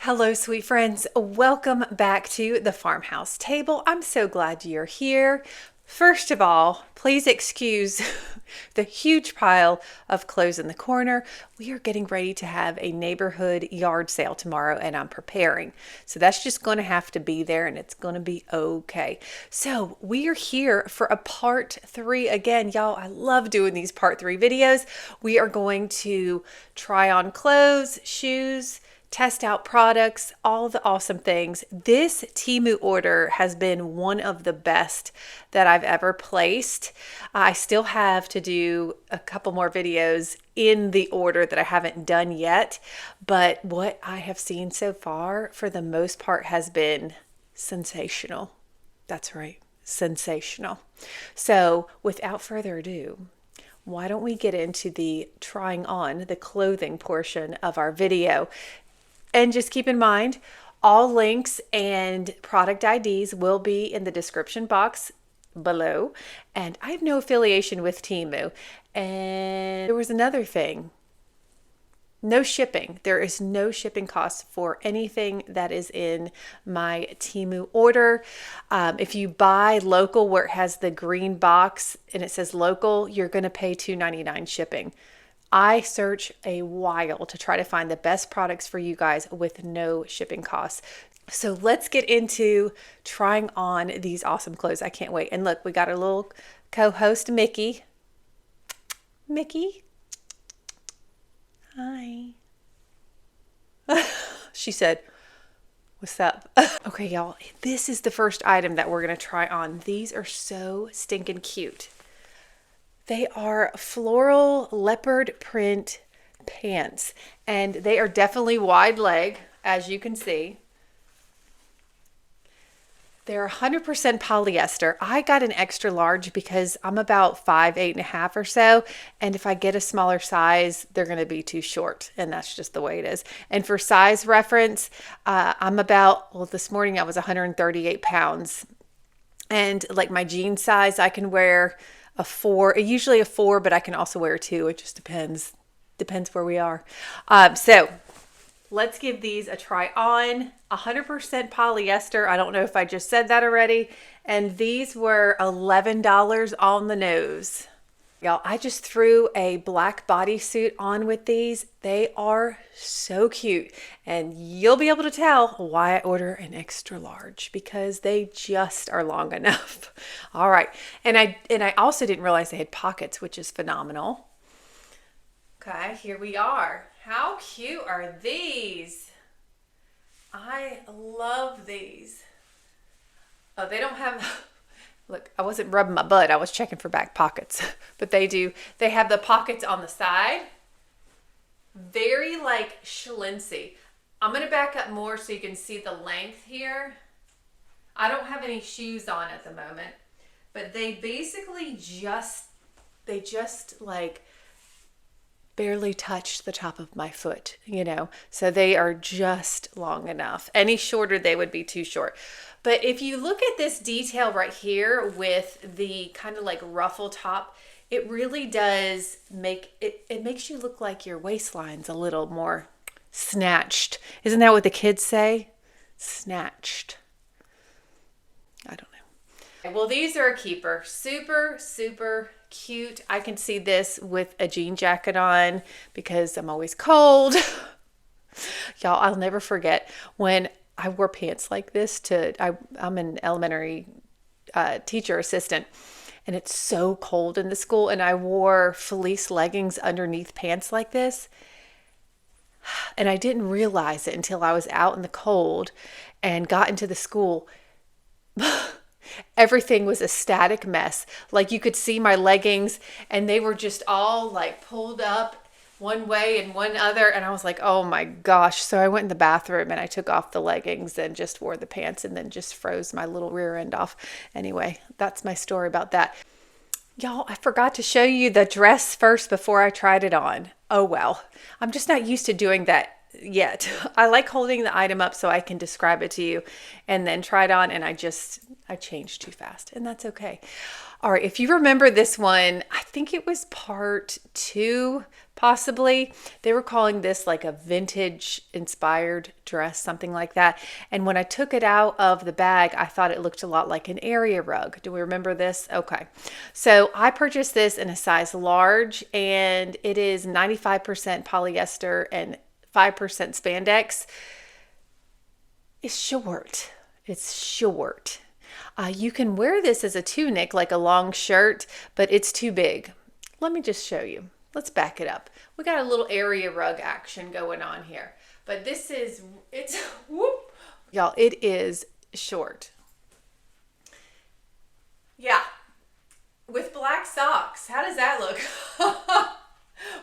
Hello, sweet friends. Welcome back to the Farmhouse table. I'm so glad you're here. First of all, please excuse the huge pile of clothes in the corner. We are getting ready to have a neighborhood yard sale tomorrow, and I'm preparing. So that's just going to have to be there, and it's going to be okay. So we are here for a part 3. Again, y'all, I love doing these part 3 videos. We are going to try on clothes, shoes, test out products, all the awesome things. This Temu order has been one of the best that I've ever placed. I still have to do a couple more videos in the order that I haven't done yet, but what I have seen so far, for the most part, has been sensational. That's right, sensational. So without further ado, why don't we get into the trying on the clothing portion of our video? And just keep in mind, all links and product IDs will be in the description box below. And I have no affiliation with Temu. And there was another thing. No shipping. There is no shipping cost for anything that is in my Temu order. If you buy local where it has the green box and it says local, you're going to pay $2.99 shipping. I search a while to try to find the best products for you guys with no shipping costs. So let's get into trying on these awesome clothes. I can't wait. And look, we got our little co-host, Mickey. Mickey. Hi. She said, "What's up?" Okay, y'all, this is the first item that we're going to try on. These are so stinking cute. They are floral leopard print pants, and they are definitely wide leg, as you can see. They're 100% polyester. I got an extra large because I'm about 5'8.5" or so, and if I get a smaller size, they're going to be too short, and that's just the way it is. And for size reference, I'm about, well, this morning I was 138 pounds, and like my jean size, I can wear a 4, usually a 4, but I can also wear a 2. It just depends where we are. So let's give these a try on. 100% polyester. I don't know if I just said that already. And these were $11 on the nose. Y'all, I just threw a black bodysuit on with these. They are so cute. And you'll be able to tell why I order an extra large, because they just are long enough. All right. And I also didn't realize they had pockets, which is phenomenal. Okay, here we are. How cute are these? I love these. Oh, they don't have... Look, I wasn't rubbing my butt. I was checking for back pockets. But they do. They have the pockets on the side. Very like schlincy. I'm going to back up more so you can see the length here. I don't have any shoes on at the moment. But they basically just like barely touch the top of my foot, you know. So they are just long enough. Any shorter, they would be too short. But if you look at this detail right here with the kind of like ruffle top, it really does make it makes you look like your waistline's a little more snatched. Isn't that what the kids say? Snatched. I don't know. Well, these are a keeper. Super, super cute. I can see this with a jean jacket on because I'm always cold. Y'all, I'll never forget when I wore pants like this I'm an elementary teacher assistant, and it's so cold in the school, and I wore fleece leggings underneath pants like this, and I didn't realize it until I was out in the cold and got into the school. Everything was a static mess. Like, you could see my leggings, and they were just all like pulled up one way and one other, and I was like, oh my gosh. So I went in the bathroom and I took off the leggings and just wore the pants, and then just froze my little rear end off. Anyway, that's my story about that. Y'all, I forgot to show you the dress first before I tried it on. Oh well, I'm just not used to doing that yet. I like holding the item up so I can describe it to you and then try it on, and I changed too fast, and that's okay. All right, if you remember this one, I think it was part 2 possibly. They were calling this like a vintage inspired dress, something like that. And when I took it out of the bag, I thought it looked a lot like an area rug. Do we remember this? Okay. So I purchased this in a size large, and it is 95% polyester and 5% spandex. It's short. It's short. You can wear this as a tunic, like a long shirt, but it's too big. Let me just show you. Let's back it up. We got a little area rug action going on here, but this is, it's, whoop, y'all, it is short. Yeah, with black socks. How does that look?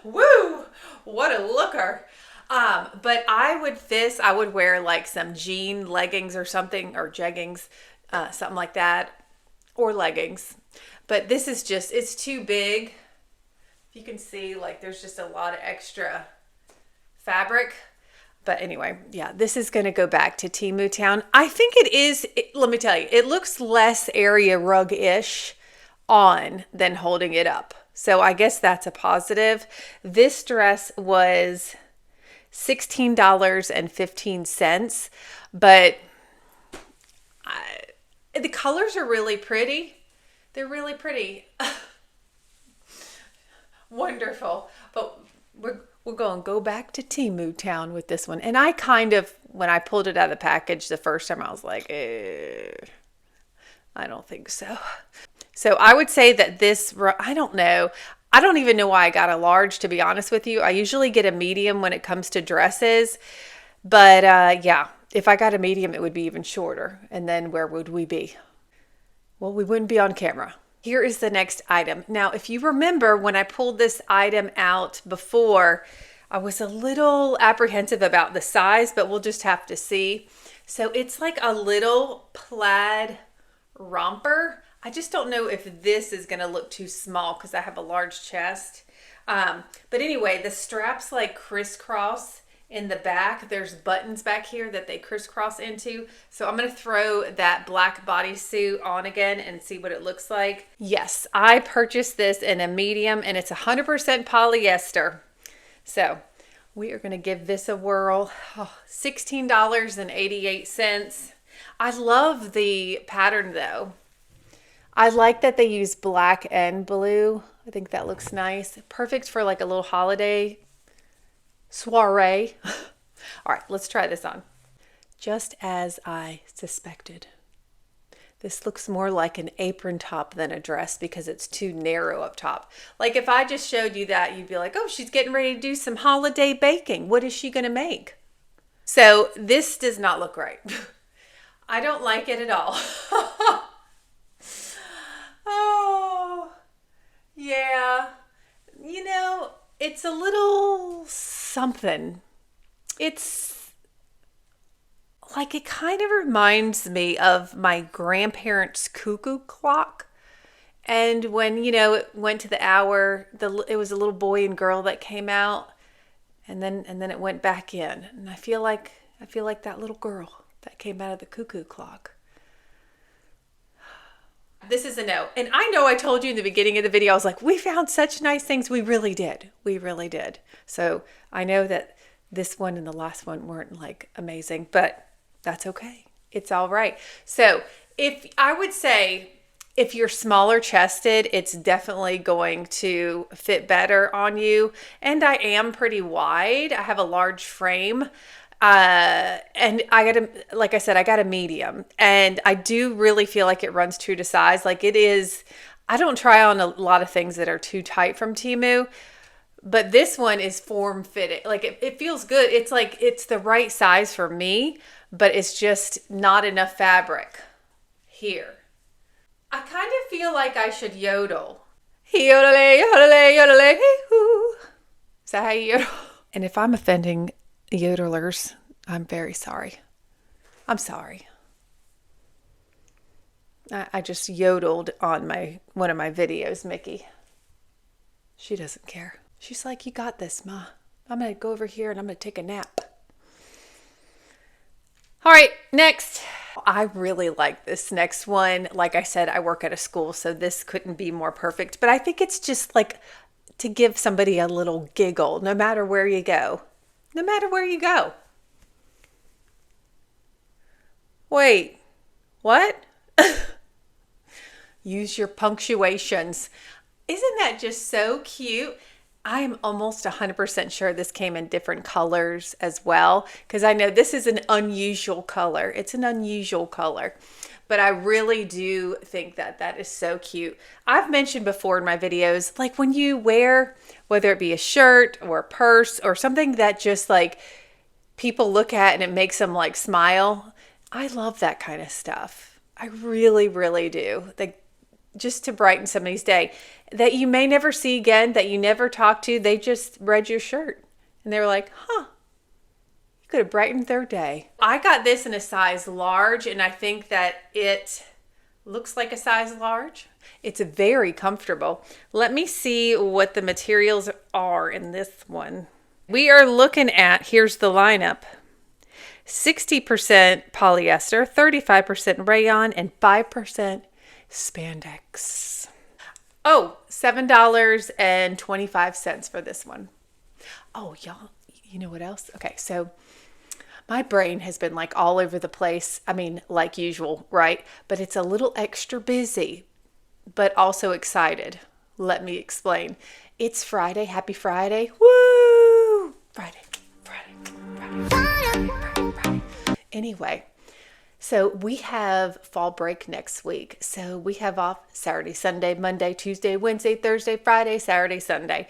Woo, what a looker. But I would wear like some jean leggings or something, or jeggings, something like that, or leggings. But this is just, it's too big. If you can see, like, there's just a lot of extra fabric. But anyway, yeah, this is going to go back to Temu Town. I think it is, let me tell you, it looks less area rug-ish on than holding it up. So I guess that's a positive. This dress was $16.15, but the colors are really pretty. They're really pretty. Wonderful. But we're going to go back to Temu Town with this one. And I kind of, when I pulled it out of the package the first time, I was like, I don't think so. So I would say that this, I don't know. I don't even know why I got a large, to be honest with you. I usually get a medium when it comes to dresses. But yeah, if I got a medium, it would be even shorter. And then where would we be? Well, we wouldn't be on camera. Here is the next item. Now, if you remember when I pulled this item out before, I was a little apprehensive about the size, but we'll just have to see. So it's like a little plaid romper. I just don't know if this is going to look too small because I have a large chest. But anyway, the straps like crisscross in the back. There's buttons back here that they crisscross into. So I'm going to throw that black bodysuit on again and see what it looks like. Yes, I purchased this in a medium and it's 100% polyester. So we are going to give this a whirl. Oh, $16.88. I love the pattern though. I like that they use black and blue. I think that looks nice. Perfect for like a little holiday soiree. All right, let's try this on. Just as I suspected. This looks more like an apron top than a dress because it's too narrow up top. Like if I just showed you that, you'd be like, oh, she's getting ready to do some holiday baking. What is she going to make? So this does not look right. I don't like it at all. Oh, yeah. You know, it's a little something. It's like, it kind of reminds me of my grandparents' cuckoo clock. And when, you know, it went to the hour, it was a little boy and girl that came out, and then it went back in. And I feel like that little girl that came out of the cuckoo clock. This is a no. And I know I told you in the beginning of the video, I was like, we found such nice things. We really did. We really did. So I know that this one and the last one weren't like amazing, but that's okay. It's all right. So I would say if you're smaller chested, it's definitely going to fit better on you. And I am pretty wide. I have a large frame. And like I said, I got a medium, and I do really feel like it runs true to size. Like it is, I don't try on a lot of things that are too tight from Temu, but this one is form fitted. Like it feels good. It's like, it's the right size for me, but it's just not enough fabric here. I kind of feel like I should yodel. Yodel, yodel, yodel, hoo. Is that how you yodel? And if I'm offending yodelers, I'm very sorry. I'm sorry. I just yodeled on one of my videos, Mickey. She doesn't care. She's like, you got this, Ma. I'm going to go over here and I'm going to take a nap. All right, next. I really like this next one. Like I said, I work at a school, so this couldn't be more perfect. But I think it's just like to give somebody a little giggle no matter where you go. No matter where you go. Wait, what? Use your punctuations. Isn't that just so cute? I'm almost 100% sure this came in different colors as well, because I know this is an unusual color. It's an unusual color, but I really do think that that is so cute. I've mentioned before in my videos, like when you wear, whether it be a shirt or a purse or something that just like people look at and it makes them like smile. I love that kind of stuff. I really, really do. Like just to brighten somebody's day that you may never see again, that you never talk to. They just read your shirt and they were like, huh, you could have brightened their day. I got this in a size large and I think that it looks like a size large. It's very comfortable. Let me see what the materials are in this one. We are looking at, here's the lineup. 60% polyester, 35% rayon, and 5% spandex. Oh, $7.25 for this one. Oh, y'all, you know what else? Okay, so my brain has been like all over the place. I mean, like usual, right? But it's a little extra busy, but also excited. Let me explain. It's Friday. Happy Friday. Woo! Friday. Anyway, so we have fall break next week. So we have off Saturday, Sunday, Monday, Tuesday, Wednesday, Thursday, Friday, Saturday, Sunday.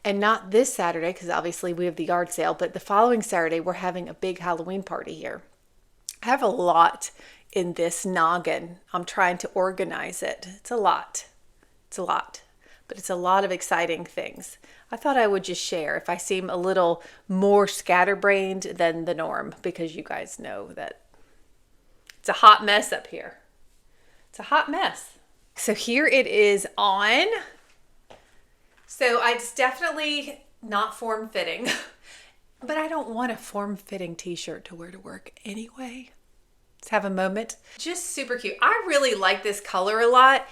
And not this Saturday, because obviously we have the yard sale, but the following Saturday, we're having a big Halloween party here. I have a lot in this noggin. I'm trying to organize it. It's a lot. It's a lot. But it's a lot of exciting things. I thought I would just share if I seem a little more scatterbrained than the norm, because you guys know that it's a hot mess up here. It's a hot mess. So here it is on. So it's definitely not form-fitting, but I don't want a form-fitting t-shirt to wear to work anyway. Let's have a moment. Just super cute. I really like this color a lot.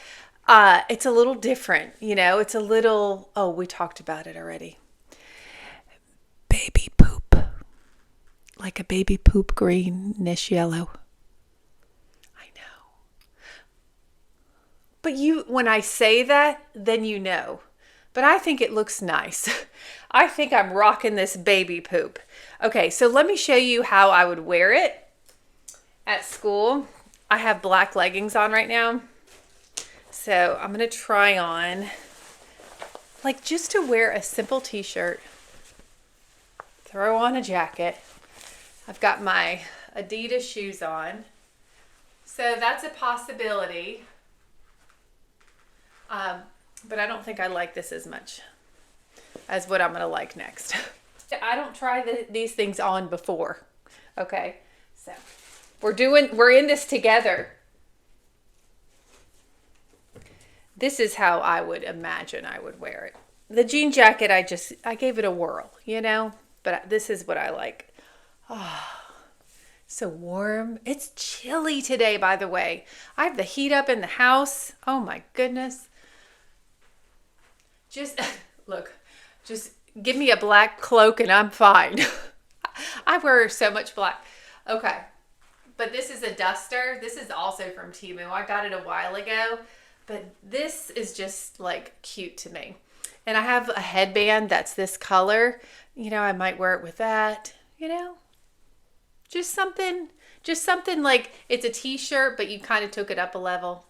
It's a little different, you know, it's a little, oh, we talked about it already. Baby poop. Like a baby poop greenish yellow. I know. But when I say that, then you know. But I think it looks nice. I think I'm rocking this baby poop. Okay, so let me show you how I would wear it at school. I have black leggings on right now. So I'm going to try on, like just to wear a simple t-shirt, throw on a jacket. I've got my Adidas shoes on. So that's a possibility. But I don't think I like this as much as what I'm going to like next. I don't try these things on before. Okay. So we're in this together. This is how I would imagine I would wear it. The jean jacket, I gave it a whirl, you know, but this is what I like. Oh, so warm. It's chilly today, by the way. I have the heat up in the house. Oh my goodness. Just look, just give me a black cloak and I'm fine. I wear so much black. Okay. But this is a duster. This is also from Temu. I got it a while ago. But this is just like cute to me. And I have a headband that's this color. You know, I might wear it with that, you know. Just something like it's a t-shirt, but you kind of took it up a level,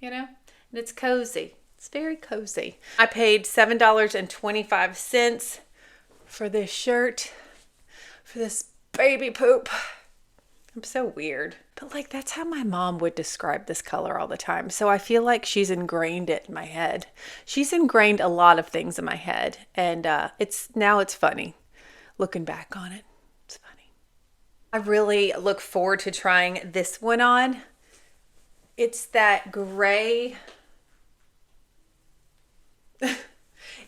you know. And it's cozy. It's very cozy. I paid $7.25 for this shirt, for this baby poop. I'm so weird. But like that's how my mom would describe this color all the time. So I feel like she's ingrained it in my head. She's ingrained a lot of things in my head. And it's funny looking back on it. It's funny. I really look forward to trying this one on. It's that gray.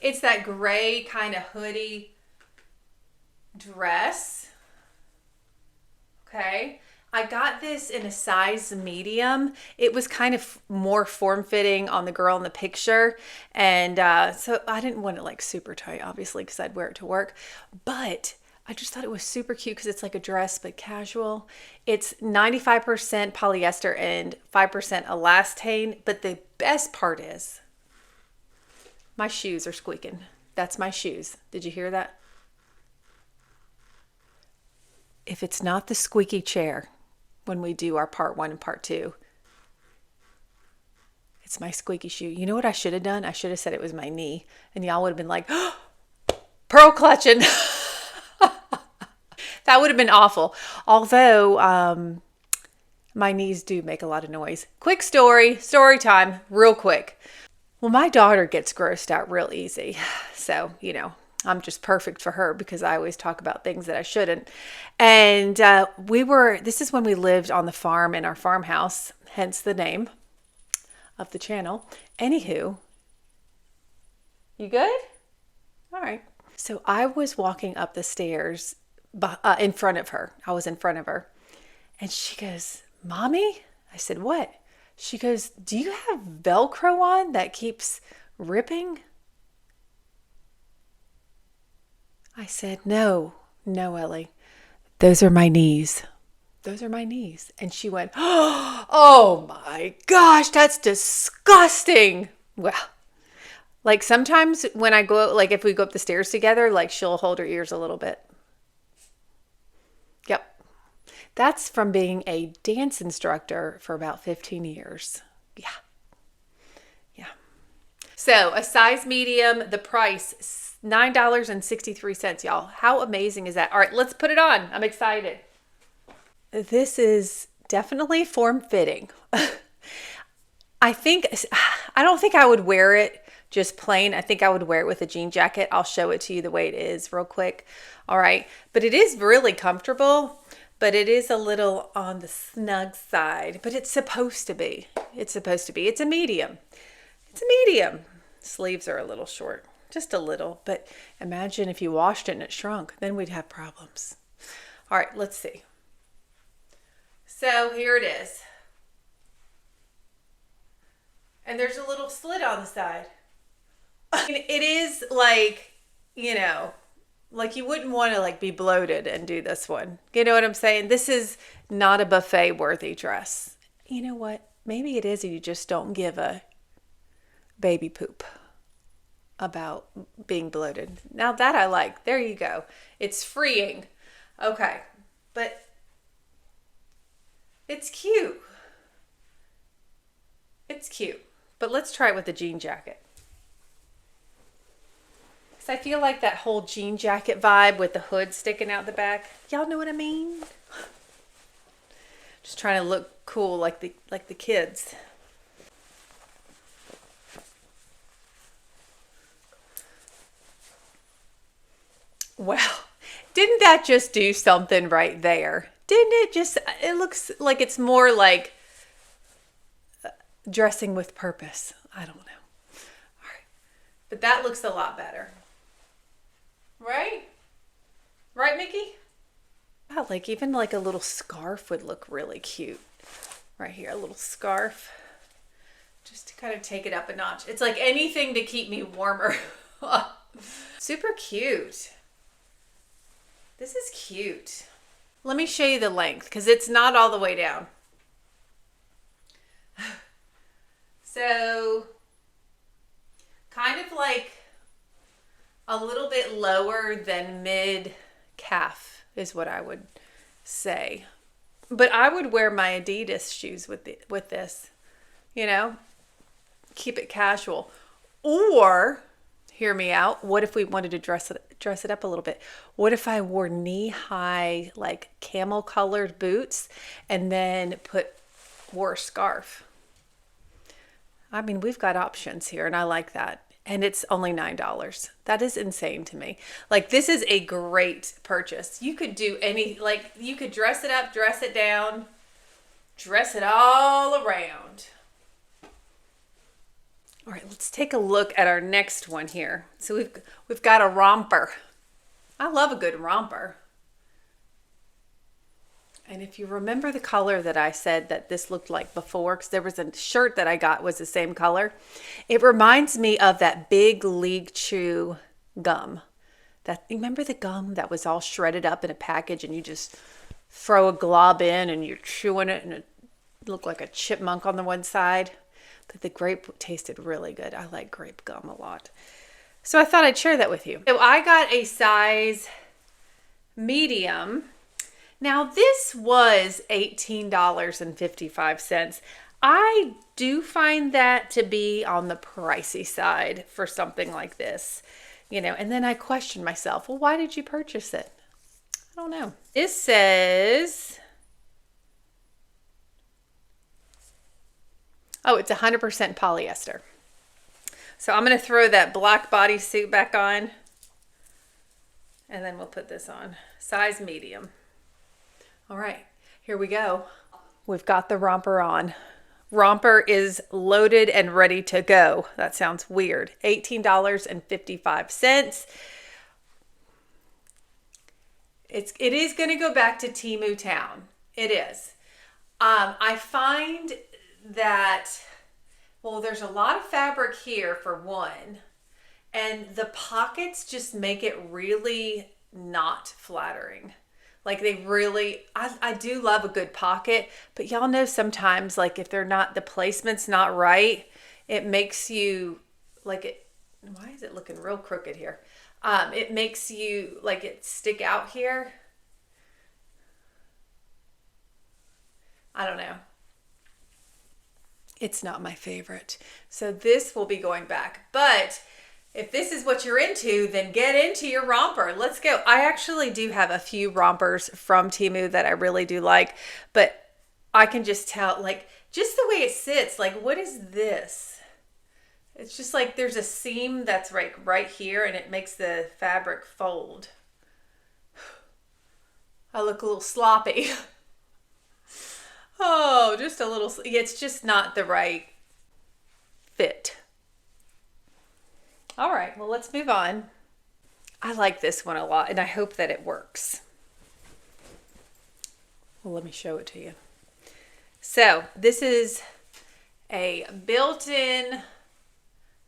It's that gray kind of hoodie dress. Okay. I got this in a size medium. It was kind of more form-fitting on the girl in the picture. And so I didn't want it like super tight, obviously, because I'd wear it to work. But I just thought it was super cute because it's like a dress, but casual. It's 95% polyester and 5% elastane. But the best part is my shoes are squeaking. That's my shoes. Did you hear that? If it's not the squeaky chair when we do our part 1 and part 2, it's my squeaky shoe. You know what I should have done? I should have said it was my knee, and y'all would have been like, oh, pearl clutching. That would have been awful. Although my knees do make a lot of noise. Quick story time, real quick. Well, my daughter gets grossed out real easy. So, you know, I'm just perfect for her because I always talk about things that I shouldn't. And this is when we lived on the farm in our farmhouse, hence the name of the channel. Anywho, you good? All right. So I was walking up the stairs in front of her. I was in front of her. And she goes, Mommy? I said, what? She goes, do you have Velcro on that keeps ripping? I said, no, Ellie. Those are my knees. Those are my knees. And she went, oh my gosh, that's disgusting. Well, like sometimes when I go, like if we go up the stairs together, like she'll hold her ears a little bit. Yep. That's from being a dance instructor for about 15 years. Yeah. Yeah. So a size medium, the price, $9.63, y'all. How amazing is that? All right, let's put it on. I'm excited. This is definitely form-fitting. I don't think I would wear it just plain. I think I would wear it with a jean jacket. I'll show it to you the way it is real quick. All right. But it is really comfortable, but it is a little on the snug side, but it's supposed to be. It's supposed to be. It's a medium. It's a medium. Sleeves are a little short, just a little, but imagine if you washed it and it shrunk, then we'd have problems. All right, let's see. So here it is. And there's a little slit on the side. It is like, you know, like you wouldn't want to like be bloated and do this one. You know what I'm saying? This is not a buffet worthy dress. You know what? Maybe it is, and you just don't give a baby poop about being bloated. Now that I like. There you go. It's freeing. Okay. But it's cute. It's cute. But let's try it with the jean jacket. Because I feel like that whole jean jacket vibe with the hood sticking out the back. Y'all know what I mean? Just trying to look cool like the kids. Well, didn't that just do something right there? Didn't it just, it looks like it's more like dressing with purpose. I don't know. All right. But that looks a lot better. Right? Right, Mickey? Wow, like even like a little scarf would look really cute. Right here, a little scarf. Just to kind of take it up a notch. It's like anything to keep me warmer. Super cute. This is cute. Let me show you the length because it's not all the way down. So kind of like a little bit lower than mid calf is what I would say. But I would wear my Adidas shoes with this, you know, keep it casual. Or hear me out. What if we wanted to dress it up a little bit? What if I wore knee-high, like camel-colored boots and then wore a scarf? I mean, we've got options here, and I like that. And it's only $9. That is insane to me. Like, this is a great purchase. You could do you could dress it up, dress it down, dress it all around. All right, let's take a look at our next one here. So we've got a romper. I love a good romper. And if you remember the color that I said that this looked like before, because there was a shirt that I got was the same color, it reminds me of that big League Chew gum. Remember the gum that was all shredded up in a package and you just throw a glob in and you're chewing it and it looked like a chipmunk on the one side? But the grape tasted really good. I like grape gum a lot. So I thought I'd share that with you. So I got a size medium. Now this was $18.55. I do find that to be on the pricey side for something like this, you know, and then I question myself, well, why did you purchase it? I don't know. This says, oh, it's 100% polyester. So I'm going to throw that black bodysuit back on and then we'll put this on. Size medium. All right, here we go. We've got the romper on. Romper is loaded and ready to go. That sounds weird. $18.55. It is going to go back to Temu Town. It is. I find that, well, there's a lot of fabric here for one, and the pockets just make it really not flattering. Like they really, I do love a good pocket, but y'all know sometimes like if they're not, the placement's not right, it makes you like it, why is it looking real crooked here? It makes you like it stick out here. I don't know. It's not my favorite. So this will be going back, but if this is what you're into, then get into your romper. Let's go. I actually do have a few rompers from Temu that I really do like, but I can just tell, like, just the way it sits, like, what is this? It's just like there's a seam that's right here, and it makes the fabric fold. I look a little sloppy. Oh, just a little, it's just not the right fit. All right, well, let's move on. I like this one a lot, and I hope that it works. Well, let me show it to you. So this is a built-in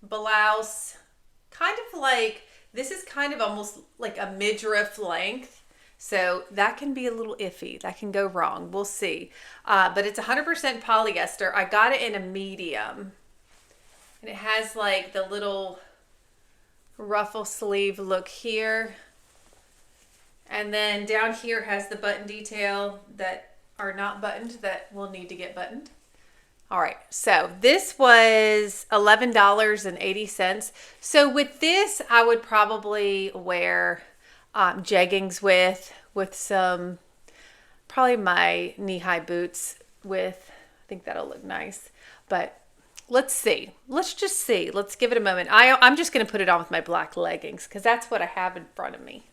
blouse, kind of like, this is kind of almost like a midriff length. So that can be a little iffy. That can go wrong. We'll see. But it's 100% polyester. I got it in a medium. And it has like the little ruffle sleeve look here, and then down here has the button detail that are not buttoned that will need to get buttoned. All right, so this was $11.80. So with this, I would probably wear jeggings with some, probably my knee-high boots with, I think that'll look nice, but let's see. Let's just see. Let's give it a moment. I'm just going to put it on with my black leggings because that's what I have in front of me.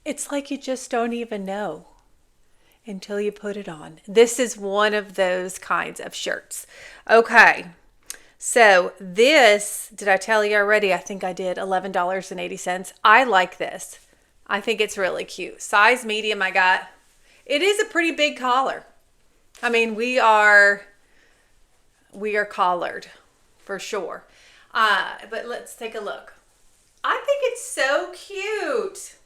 It's like you just don't even know until you put it on. This is one of those kinds of shirts. Okay. So this, did I tell you already? I think I did. $11.80. I like this. I think it's really cute. Size medium I got. It is a pretty big collar. I mean, we are collared for sure. But let's take a look. I think it's so cute.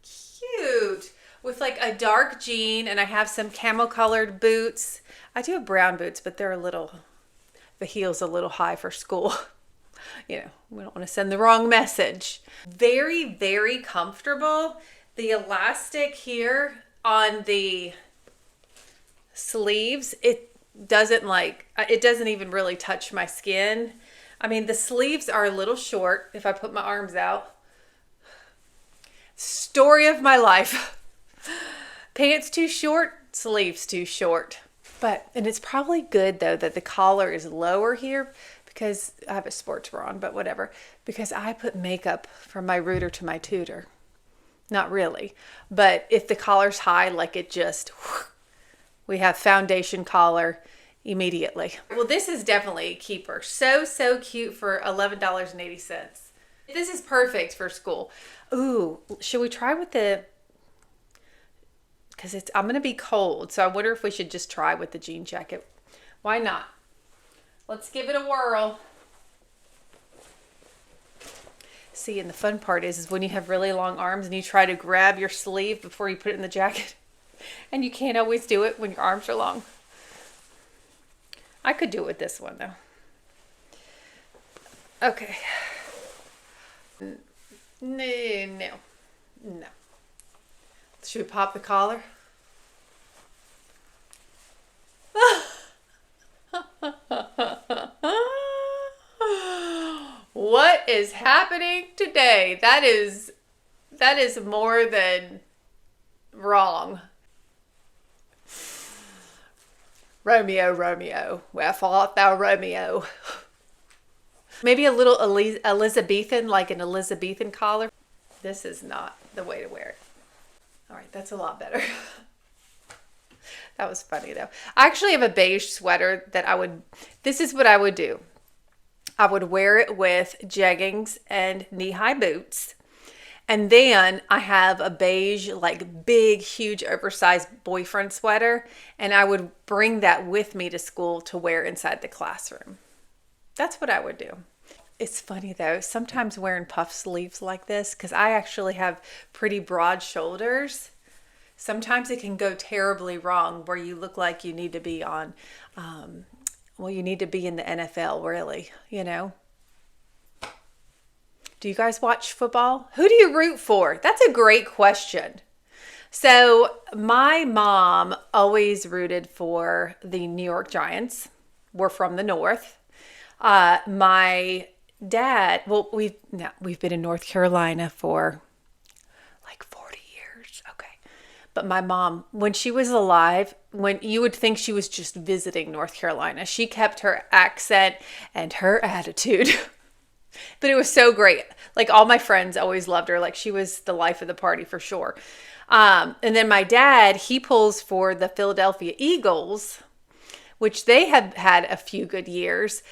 Cute. With like a dark jean, and I have some camel colored boots. I do have brown boots, but they're the heel's a little high for school. You know, we don't want to send the wrong message. Very, very comfortable. The elastic here on the sleeves, it doesn't even really touch my skin. I mean, the sleeves are a little short if I put my arms out. Story of my life. Pants too short, sleeves too short. And it's probably good though that the collar is lower here because I have a sports bra on, but whatever. Because I put makeup from my rooter to my tutor. Not really. But if the collar's high, like it just, we have foundation collar immediately. Well, this is definitely a keeper. So, so cute for $11.80. This is perfect for school. Ooh, should we try with the because I'm going to be cold. So I wonder if we should just try with the jean jacket. Why not? Let's give it a whirl. See, and the fun part is when you have really long arms and you try to grab your sleeve before you put it in the jacket. And you can't always do it when your arms are long. I could do it with this one though. Okay. No. Should we pop the collar? What is happening today? That is more than wrong. Romeo, wherefore art thou, Romeo? Maybe a little Elizabethan, like an Elizabethan collar. This is not the way to wear it. All right, that's a lot better. That was funny though. I actually have a beige sweater that this is what I would do. I would wear it with jeggings and knee-high boots. And then I have a beige, like big, huge, oversized boyfriend sweater. And I would bring that with me to school to wear inside the classroom. That's what I would do. It's funny though, sometimes wearing puff sleeves like this, because I actually have pretty broad shoulders. Sometimes it can go terribly wrong where you look like you need to be on, you need to be in the NFL, really, you know. Do you guys watch football? Who do you root for? That's a great question. So my mom always rooted for the New York Giants. We're from the North. My dad, we've been in North Carolina for like 40 years. Okay. But my mom, when she was alive, when you would think she was just visiting North Carolina, she kept her accent and her attitude. But it was so great. Like all my friends always loved her. Like she was the life of the party for sure. And then my dad, he pulls for the Philadelphia Eagles, which they have had a few good years.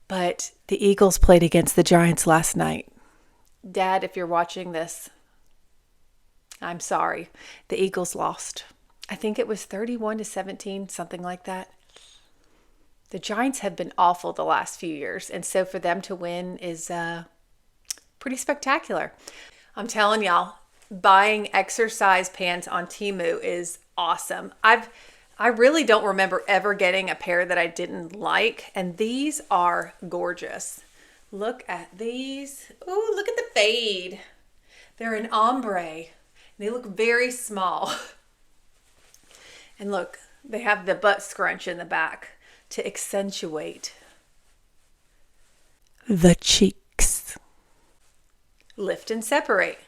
But the Eagles played against the Giants last night. Dad, if you're watching this, I'm sorry. The Eagles lost. I think it was 31-17, something like that. The Giants have been awful the last few years. And so for them to win is pretty spectacular. I'm telling y'all, buying exercise pants on Temu is awesome. I really don't remember ever getting a pair that I didn't like. And these are gorgeous. Look at these. Ooh, look at the fade. They're an ombre. They look very small. And look, they have the butt scrunch in the back to accentuate the cheeks. Lift and separate.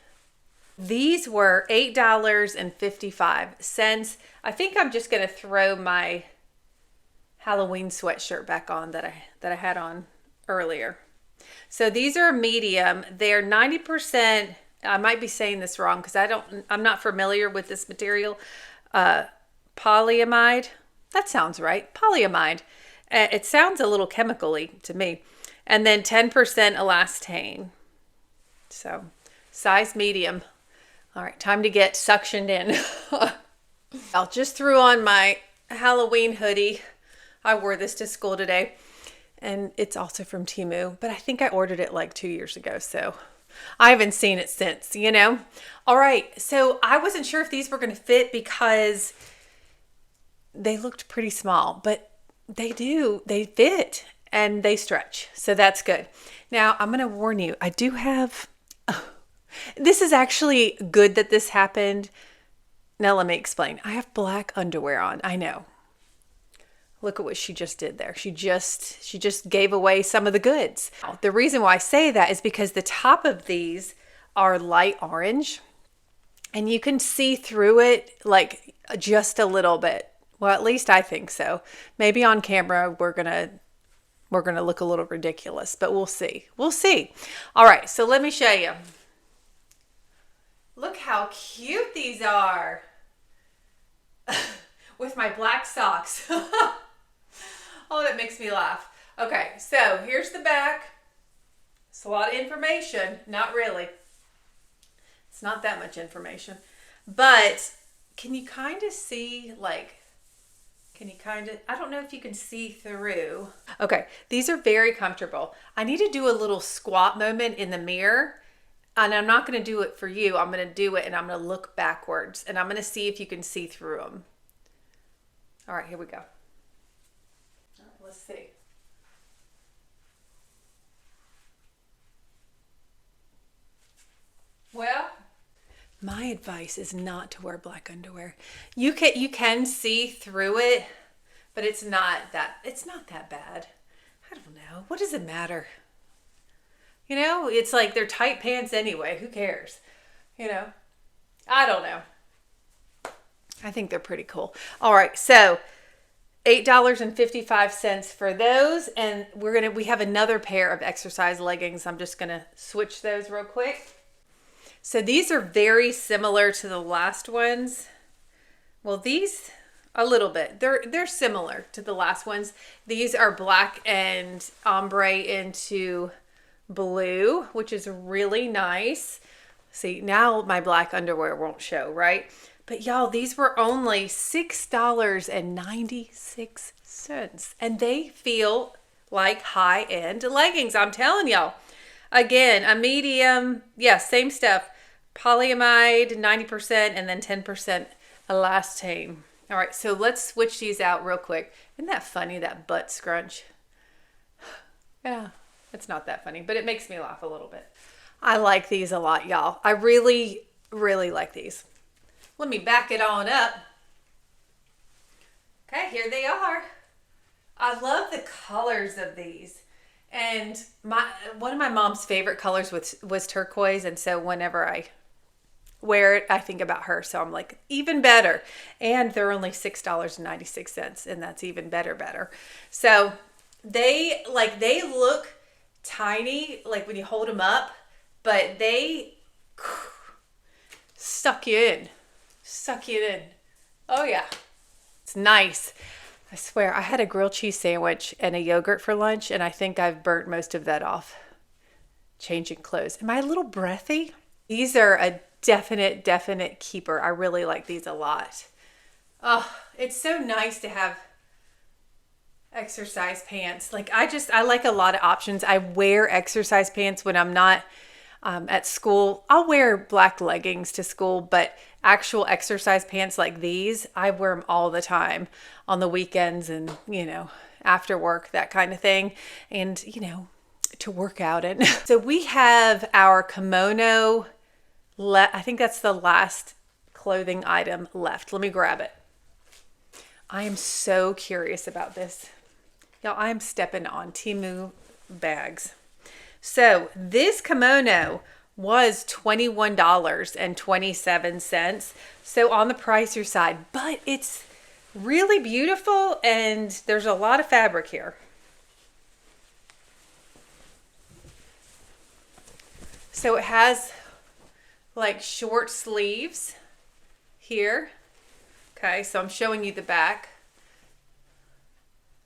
These were $8.55. I think I'm just going to throw my Halloween sweatshirt back on that I had on earlier. So these are medium. They're 90%. I might be saying this wrong because I'm not familiar with this material. Polyamide. That sounds right. Polyamide. It sounds a little chemical-y to me. And then 10% elastane. So size medium. All right, time to get suctioned in. I just threw on my Halloween hoodie. I wore this to school today. And it's also from Temu. But I think I ordered it like 2 years ago. So I haven't seen it since, you know. All right, so I wasn't sure if these were going to fit because they looked pretty small. But they do. They fit and they stretch. So that's good. Now, I'm going to warn you. I do have... This is actually good that this happened. Now let me explain. I have black underwear on. I know. Look at what she just did there. She just gave away some of the goods. The reason why I say that is because the top of these are light orange and you can see through it like just a little bit. Well, at least I think so. Maybe on camera we're going to look a little ridiculous, but we'll see. We'll see. All right, so let me show you. Look how cute these are with my black socks. Oh, that makes me laugh. Okay, so here's the back. It's a lot of information. Not really. It's not that much information. But can you kind of see, like, can you kind of, I don't know if you can see through. Okay, these are very comfortable. I need to do a little squat moment in the mirror, and I'm not going to do it for you. I'm going to do it and I'm going to look backwards and I'm going to see if you can see through them. All right, here we go. All right, let's see. Well, my advice is not to wear black underwear. You can see through it, but it's not that bad. I don't know. What does it matter? You know, it's like they're tight pants anyway. Who cares? You know, I don't know. I think they're pretty cool. All right, so $8.55 for those, and we have another pair of exercise leggings. I'm just gonna switch those real quick. So these are very similar to the last ones. Well, these a little bit. They're similar to the last ones. These are black and ombre into blue, which is really nice. See, now my black underwear won't show, right? But y'all, these were only $6.96, and they feel like high-end leggings. I'm telling y'all. Again, a medium, yeah, same stuff. Polyamide, 90%, and then 10% elastane. All right, so let's switch these out real quick. Isn't that funny, that butt scrunch? Yeah, it's not that funny, but it makes me laugh a little bit. I like these a lot, y'all. I really, really like these. Let me back it on up. Okay, here they are. I love the colors of these. And one of my mom's favorite colors was turquoise, and so whenever I wear it, I think about her. So I'm like, even better. And they're only $6.96, and that's even better. So they look tiny, like when you hold them up, but they suck you in. Oh yeah, it's nice. I swear, I had a grilled cheese sandwich and a yogurt for lunch, and I think I've burnt most of that off changing clothes. Am I a little breathy? These are a definite keeper. I really like these a lot. Oh, it's so nice to have exercise pants. Like, I like a lot of options. I wear exercise pants when I'm not at school. I'll wear black leggings to school, but actual exercise pants like these, I wear them all the time on the weekends and, you know, after work, that kind of thing. And, you know, to work out in. So we have our kimono. I think that's the last clothing item left. Let me grab it. I am so curious about this. Y'all, I am stepping on Temu bags. So this kimono was $21.27. So on the pricier side, but it's really beautiful and there's a lot of fabric here. So it has like short sleeves here. Okay, so I'm showing you the back.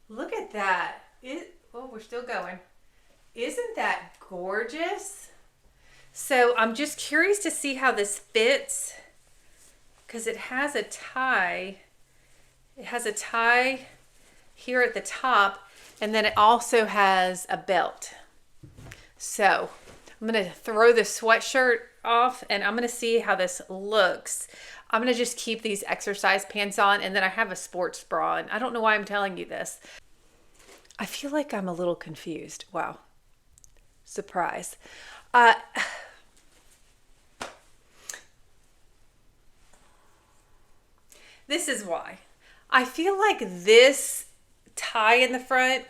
Look at that. Oh, we're still going. Isn't that gorgeous? So I'm just curious to see how this fits because it has a tie. It has a tie here at the top, and then it also has a belt. So I'm going to throw the sweatshirt off and I'm going to see how this looks. I'm going to just keep these exercise pants on, and then I have a sports bra on. I don't know why I'm telling you this. I feel like I'm a little confused. Wow. Surprise. This is why. I feel like this tie in the front,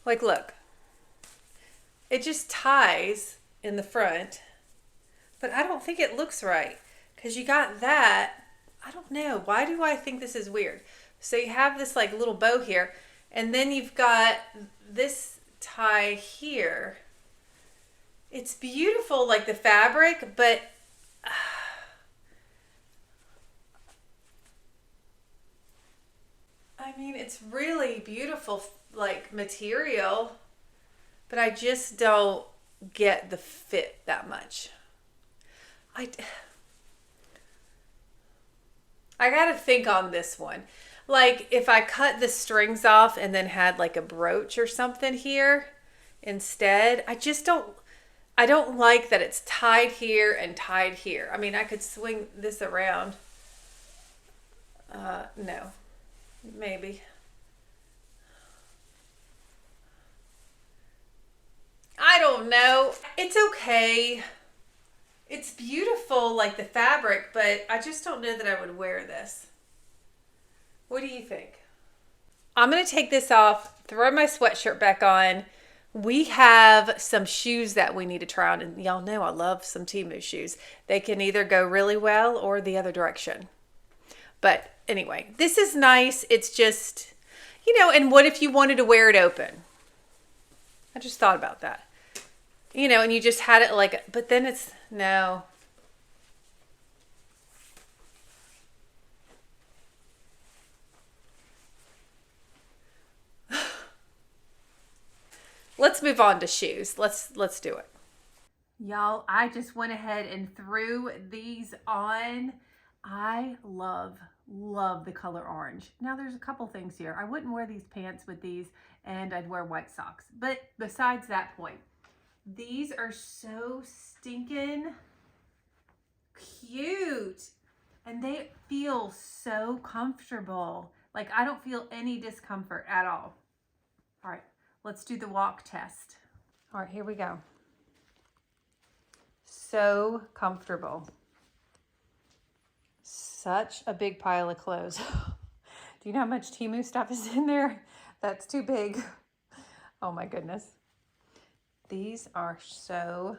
like look, it just ties in the front, but I don't think it looks right because you got that. I don't know. Why do I think this is weird? So you have this like little bow here, and then you've got this tie here. It's beautiful, like the fabric, but I mean, it's really beautiful, like material, but I just don't get the fit that much. I gotta think on this one. Like if I cut the strings off and then had like a brooch or something here instead, I don't like that it's tied here and tied here. I mean, I could swing this around. No, maybe. I don't know. It's okay. It's beautiful, like the fabric, but I just don't know that I would wear this. What do you think? I'm going to take this off, throw my sweatshirt back on. We have some shoes that we need to try on, and y'all know I love some Temu shoes. They can either go really well or the other direction. But anyway, this is nice. It's just, and what if you wanted to wear it open? I just thought about that. And you just had it like, but then no. Let's move on to shoes. Let's do it. Y'all, I just went ahead and threw these on. I love the color orange. Now there's a couple things here. I wouldn't wear these pants with these, and I'd wear white socks. But besides that point, these are so stinking cute. And they feel so comfortable. Like I don't feel any discomfort at all. All right, let's do the walk test. All right, here we go. So comfortable. Such a big pile of clothes. Do you know how much Temu stuff is in there? That's too big. Oh my goodness. These are so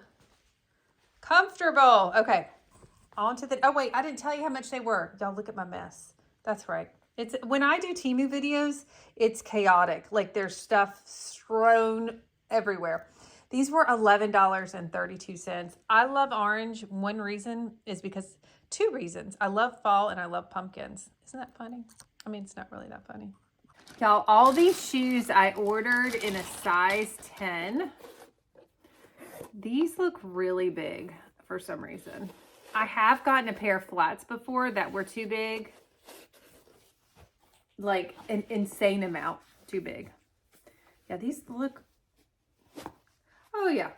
comfortable. Okay, on to the, oh wait, I didn't tell you how much they were. Y'all look at my mess. That's right. It's when I do Temu videos, it's chaotic. Like there's stuff strewn everywhere. These were $11.32. I love orange. One reason is because, two reasons. I love fall and I love pumpkins. Isn't that funny? I mean, it's not really that funny. Y'all, all these shoes I ordered in a size 10. These look really big for some reason. I have gotten a pair of flats before that were too big. Like an insane amount too big. Yeah, these look, oh yeah.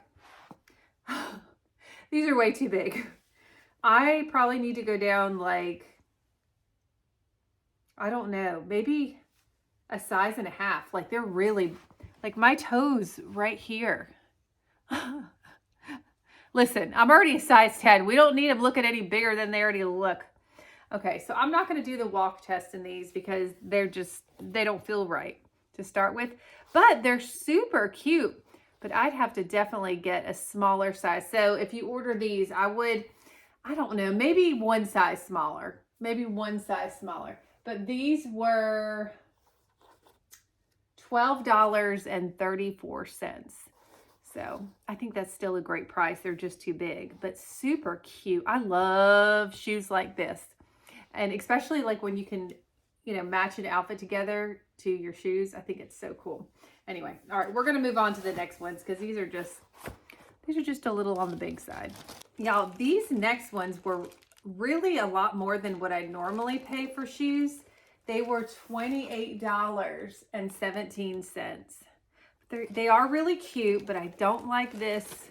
These are way too big. I probably need to go down like, I don't know, maybe a size and a half. Like they're really, like my toes right here. Listen, I'm already a size 10. We don't need them looking any bigger than they already look. Okay, so I'm not going to do the walk test in these because they don't feel right to start with. But they're super cute. But I'd have to definitely get a smaller size. So if you order these, I don't know, maybe one size smaller. Maybe one size smaller. But these were $12.34. So I think that's still a great price. They're just too big, but super cute. I love shoes like this. And especially like when you can, match an outfit together to your shoes. I think it's so cool. Anyway, all right, we're going to move on to the next ones because these are just a little on the big side. Y'all, these next ones were really a lot more than what I normally pay for shoes. They were $28.17. They are really cute, but I don't like this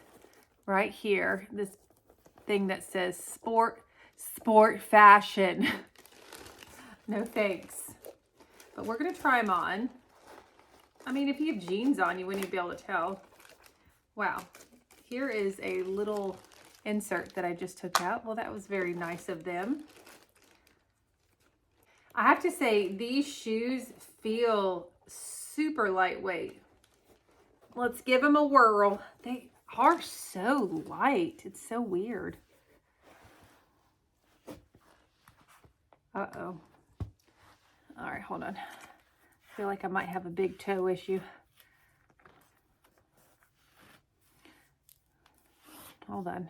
right here. This thing that says sport fashion. No thanks. But we're going to try them on. I mean, if you have jeans on, you wouldn't be able to tell. Wow. Here is a little insert that I just took out. Well, that was very nice of them. I have to say, these shoes feel super lightweight. Let's give them a whirl. They are so light. It's so weird. Uh-oh. All right, hold on. I feel like I might have a big toe issue. Hold on.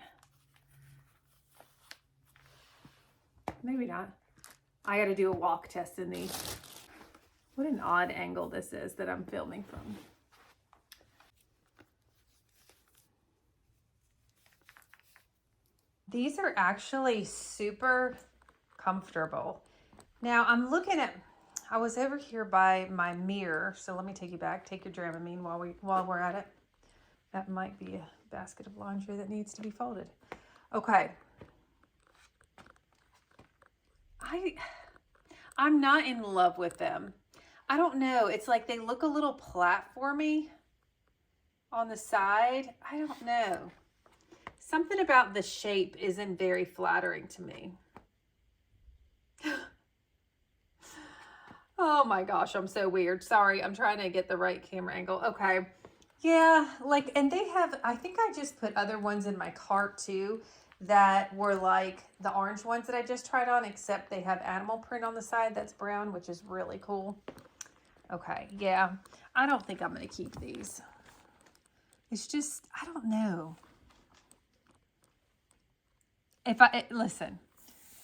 Maybe not. I got to do a walk test in these. What an odd angle this is that I'm filming from. These are actually super comfortable. Now I'm looking at, I was over here by my mirror, so let me take you back. Take your Dramamine while we're at it. That might be a basket of laundry that needs to be folded. Okay. I'm not in love with them. I don't know. It's like they look a little platformy on the side. I don't know. Something about the shape isn't very flattering to me. Oh my gosh, I'm so weird. Sorry, I'm trying to get the right camera angle. Okay. Yeah, like, and they have, I think I just put other ones in my cart too that were like the orange ones that I just tried on, except they have animal print on the side that's brown, which is really cool. Okay, yeah, I don't think I'm going to keep these. It's just, I don't know. Listen,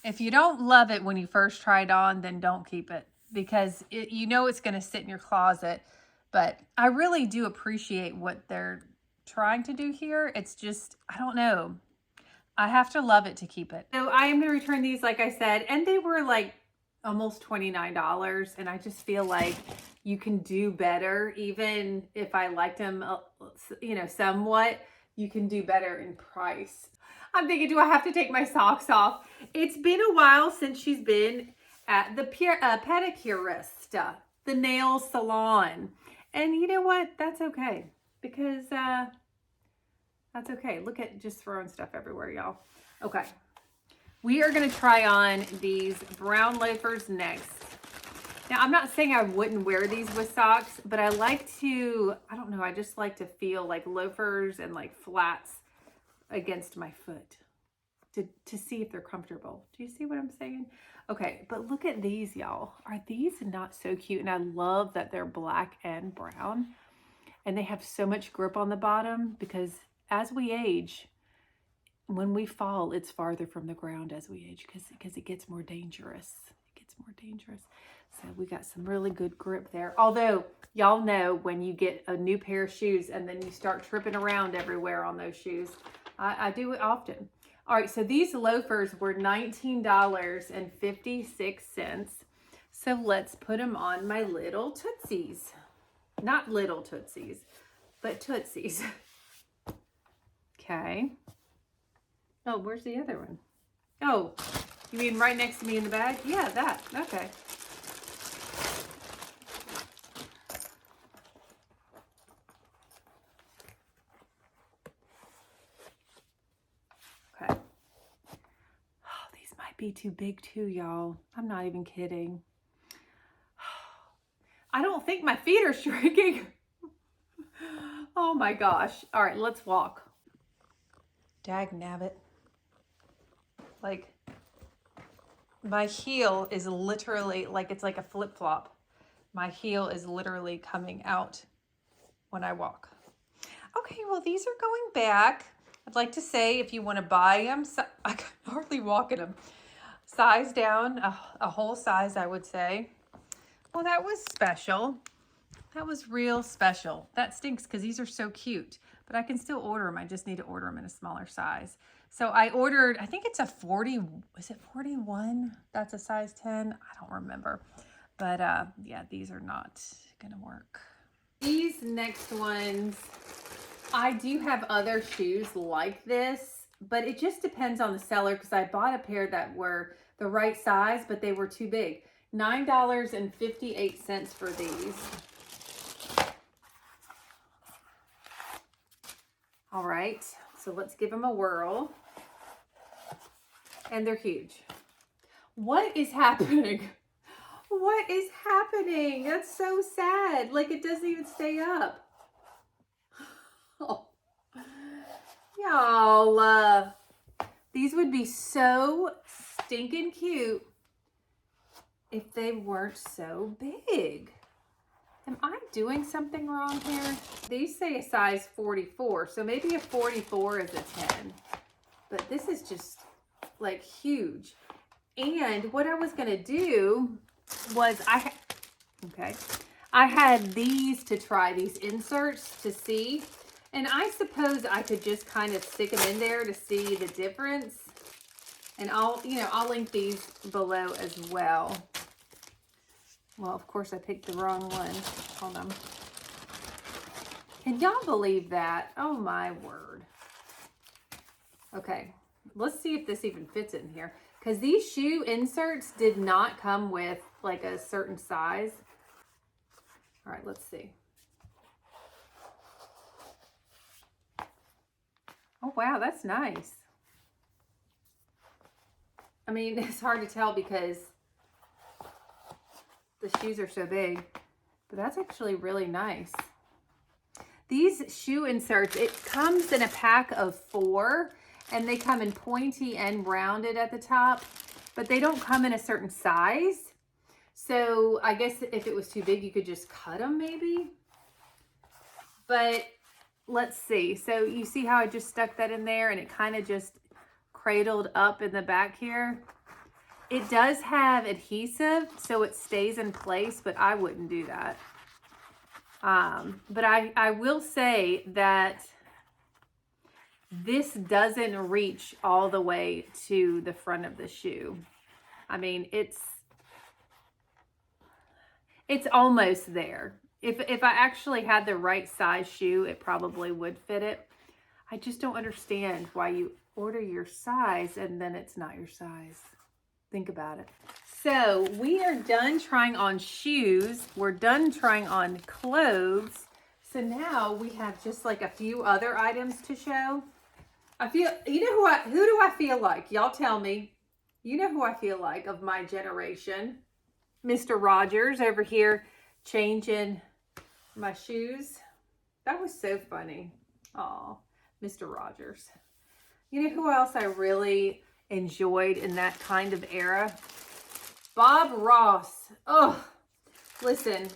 if you don't love it when you first try it on, then don't keep it, because you know it's going to sit in your closet. But I really do appreciate what they're trying to do here. It's just, I don't know. I have to love it to keep it. So I am going to return these, like I said, and they were like almost $29. And I just feel like you can do better. Even if I liked them, you know, somewhat, you can do better in price. I'm thinking, do I have to take my socks off? It's been a while since she's been at the pedicurist, the nail salon. And you know what? That's okay, because that's okay. Look at just throwing stuff everywhere, y'all. Okay. We are going to try on these brown loafers next. Now, I'm not saying I wouldn't wear these with socks, but I like to, I don't know, I just like to feel like loafers and like flats against my foot to see if they're comfortable. Do you see what I'm saying? Okay, but look at these, y'all. Are these not so cute? And I love that they're black and brown. And they have so much grip on the bottom, because as we age, when we fall, it's farther from the ground as we age, because it gets more dangerous. It gets more dangerous. So we got some really good grip there. Although, y'all know when you get a new pair of shoes and then you start tripping around everywhere on those shoes. I do it often. All right, so these loafers were $19.56. So let's put them on my little tootsies. Not little tootsies, but tootsies. Okay. Oh, where's the other one? Oh, you mean right next to me in the bag? Yeah, that. Okay. Okay. Oh, these might be too big too, y'all. I'm not even kidding. I don't think my feet are shrinking. Oh my gosh. All right, let's walk. Dag nabbit. Like, my heel is literally, like, it's like a flip-flop. My heel is literally coming out when I walk. Okay, well, these are going back. I'd like to say, if you want to buy them, I can hardly walk in them. Size down, a whole size, I would say. Well, that was special. That was real special. That stinks because these are so cute, but I can still order them. I just need to order them in a smaller size. So I ordered, I think it's a 40, is it 41? That's a size 10. I don't remember. But yeah, these are not gonna work. These next ones, I do have other shoes like this, but it just depends on the seller, because I bought a pair that were the right size, but they were too big. $9.58 for these. All right, so let's give them a whirl. And they're huge. What is happening? What is happening? That's so sad. Like, it doesn't even stay up. Oh. Y'all, these would be so stinking cute if they weren't so big. Am I doing something wrong here? These say a size 44, so maybe a 44 is a 10. But this is just like huge. And what I was gonna do was I had these to try, these inserts to see. And I suppose I could just kind of stick them in there to see the difference. And I'll link these below as well. Well, of course I picked the wrong one. Hold on. Can y'all believe that? Oh my word. Okay, let's see if this even fits in here. Because these shoe inserts did not come with like a certain size. All right, let's see. Oh, wow, that's nice. I mean, it's hard to tell because the shoes are so big, but that's actually really nice. These shoe inserts, it comes in a pack of 4, and they come in pointy and rounded at the top, but they don't come in a certain size. So I guess if it was too big, you could just cut them maybe. But let's see. So you see how I just stuck that in there and it kind of just cradled up in the back here? It does have adhesive, so it stays in place, but I wouldn't do that. But I will say that this doesn't reach all the way to the front of the shoe. I mean, it's almost there. If I actually had the right size shoe, it probably would fit it. I just don't understand why you order your size and then it's not your size. Think about it. So we are done trying on shoes. We're done trying on clothes. So now we have just like a few other items to show. You know who do I feel like? Y'all tell me. You know who I feel like of my generation. Mr. Rogers over here changing my shoes. That was so funny. Oh, Mr. Rogers. You know who else I really enjoyed in that kind of era? Bob Ross. Oh, listen,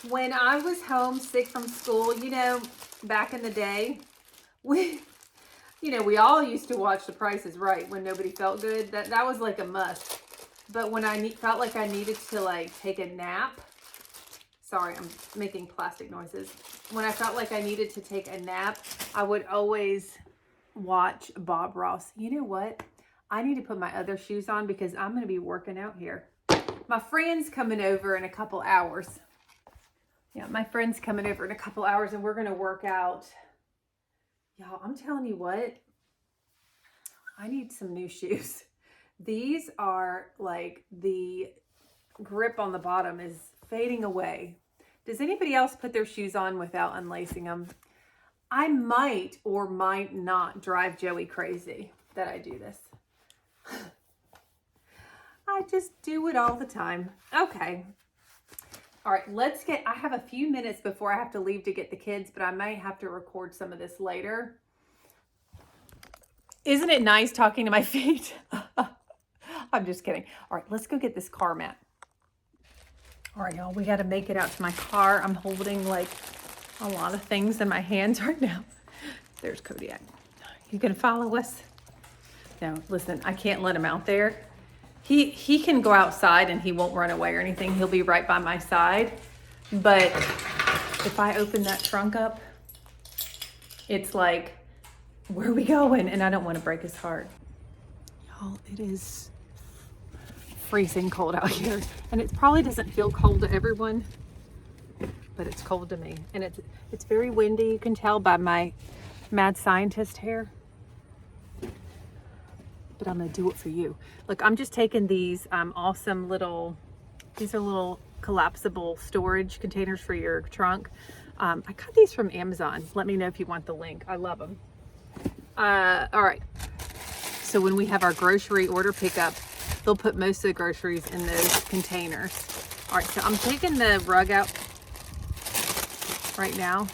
when I was homesick from school, you know, back in the day, we all used to watch The Price is Right when nobody felt good. That was like a must. But when I felt like I needed to like take a nap, sorry, I'm making plastic noises. When I felt like I needed to take a nap, I would always watch Bob Ross. You know what? I need to put my other shoes on because I'm going to be working out here. My friend's coming over in a couple hours. Yeah, my friend's coming over in a couple hours and we're going to work out. Y'all, I'm telling you what, I need some new shoes. These are like the grip on the bottom is fading away. Does anybody else put their shoes on without unlacing them? I might or might not drive Joey crazy that I do this. I just do it all the time. Okay. All right, I have a few minutes before I have to leave to get the kids, but I may have to record some of this later. Isn't it nice talking to my feet? I'm just kidding. All right, let's go get this car mat. All right, y'all, we got to make it out to my car. I'm holding like a lot of things in my hands right now. There's Kodiak. You can follow us? No, listen, I can't let him out there. He can go outside and he won't run away or anything. He'll be right by my side. But if I open that trunk up, it's like, where are we going? And I don't want to break his heart. Y'all, it is freezing cold out here. And it probably doesn't feel cold to everyone, but it's cold to me. And it's very windy. You can tell by my mad scientist hair. But I'm gonna do it for you. Look, I'm just taking these awesome these are little collapsible storage containers for your trunk. I got these from Amazon. Let me know if you want the link. I love them. All right. So when we have our grocery order pickup, they'll put most of the groceries in those containers. All right, so I'm taking the rug out right now.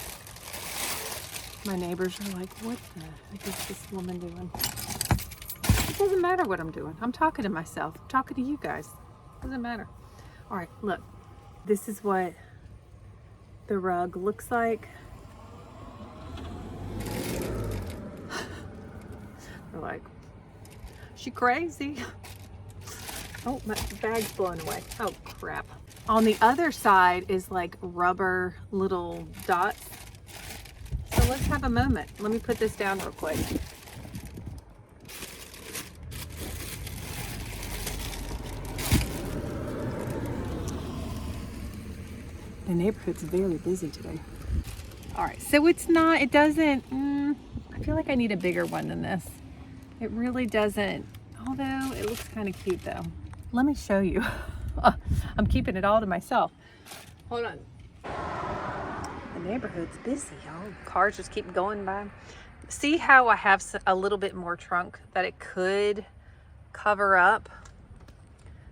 My neighbors are like, what the heck is this woman doing? It doesn't matter what I'm doing. I'm talking to myself. I'm talking to you guys. Doesn't matter. All right, look. This is what the rug looks like. They're like, she crazy. Oh, my bag's blown away. Oh, crap. On the other side is like rubber little dots. So let's have a moment. Let me put this down real quick. The neighborhood's very busy today. All right, so it doesn't, I feel like I need a bigger one than this. It really doesn't, although it looks kind of cute though. Let me show you. I'm keeping it all to myself. Hold on. The neighborhood's busy, y'all. Cars just keep going by. See how I have a little bit more trunk that it could cover up?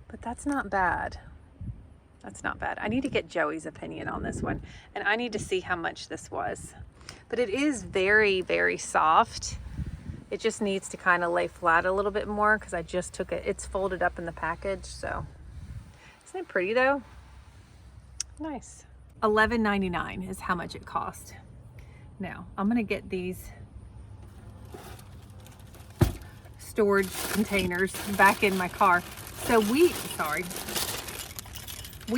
But that's not bad. That's not bad. I need to get Joey's opinion on this one, and I need to see how much this was. But it is very, very soft. It just needs to kind of lay flat a little bit more because I just took it. It's folded up in the package, so. Isn't it pretty though? Nice. $11.99 is how much it cost. Now, I'm gonna get these storage containers back in my car. So we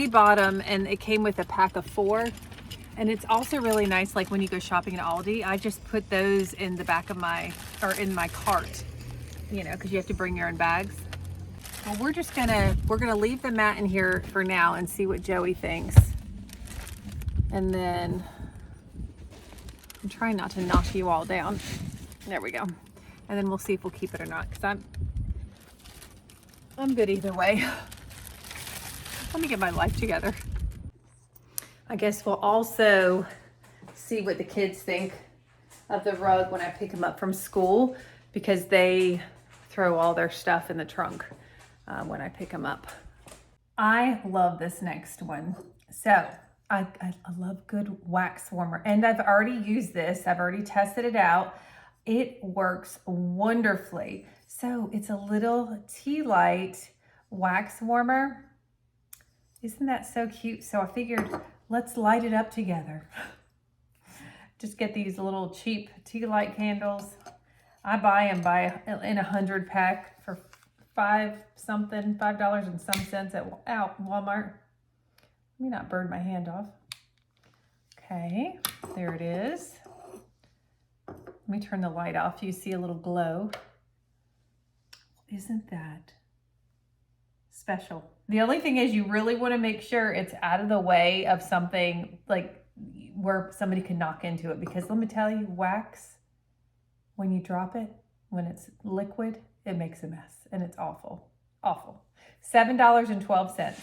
bought them and it came with a pack of 4. And it's also really nice, like when you go shopping at Aldi, I just put those in the back of in my cart, you know, because you have to bring your own bags. Well, we're gonna leave the mat in here for now and see what Joey thinks. And then I'm trying not to knock you all down. There we go. And then we'll see if we'll keep it or not, because I'm good either way. Let me get my life together. I guess we'll also see what the kids think of the rug when I pick them up from school, because they throw all their stuff in the trunk when I pick them up. I love this next one. So I love good wax warmer, and I've already used this. I've already tested it out. It works wonderfully. So it's a little Tealight wax warmer. Isn't that so cute? So I figured let's light it up together. Just get these little cheap Tealight candles. I buy them in 100 pack for $5 and some cents at Walmart. Let me not burn my hand off. Okay, there it is. Let me turn the light off. You see a little glow. Isn't that special? The only thing is you really want to make sure it's out of the way of something like where somebody can knock into it, because let me tell you, wax, when you drop it, when it's liquid, it makes a mess and it's awful, awful. $7.12.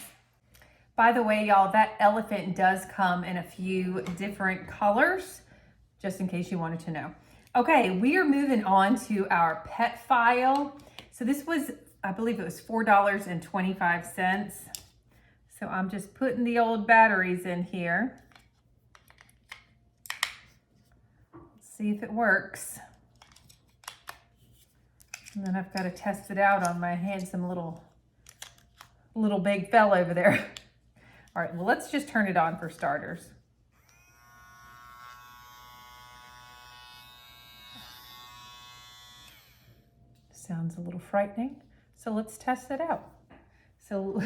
By the way, y'all, that elephant does come in a few different colors, just in case you wanted to know. Okay, we are moving on to our pet file. So this was, I believe it was $4.25. So I'm just putting the old batteries in here. Let's see if it works. And then I've got to test it out on my handsome little big fella over there. All right, well, let's just turn it on for starters. Sounds a little frightening. So let's test it out. So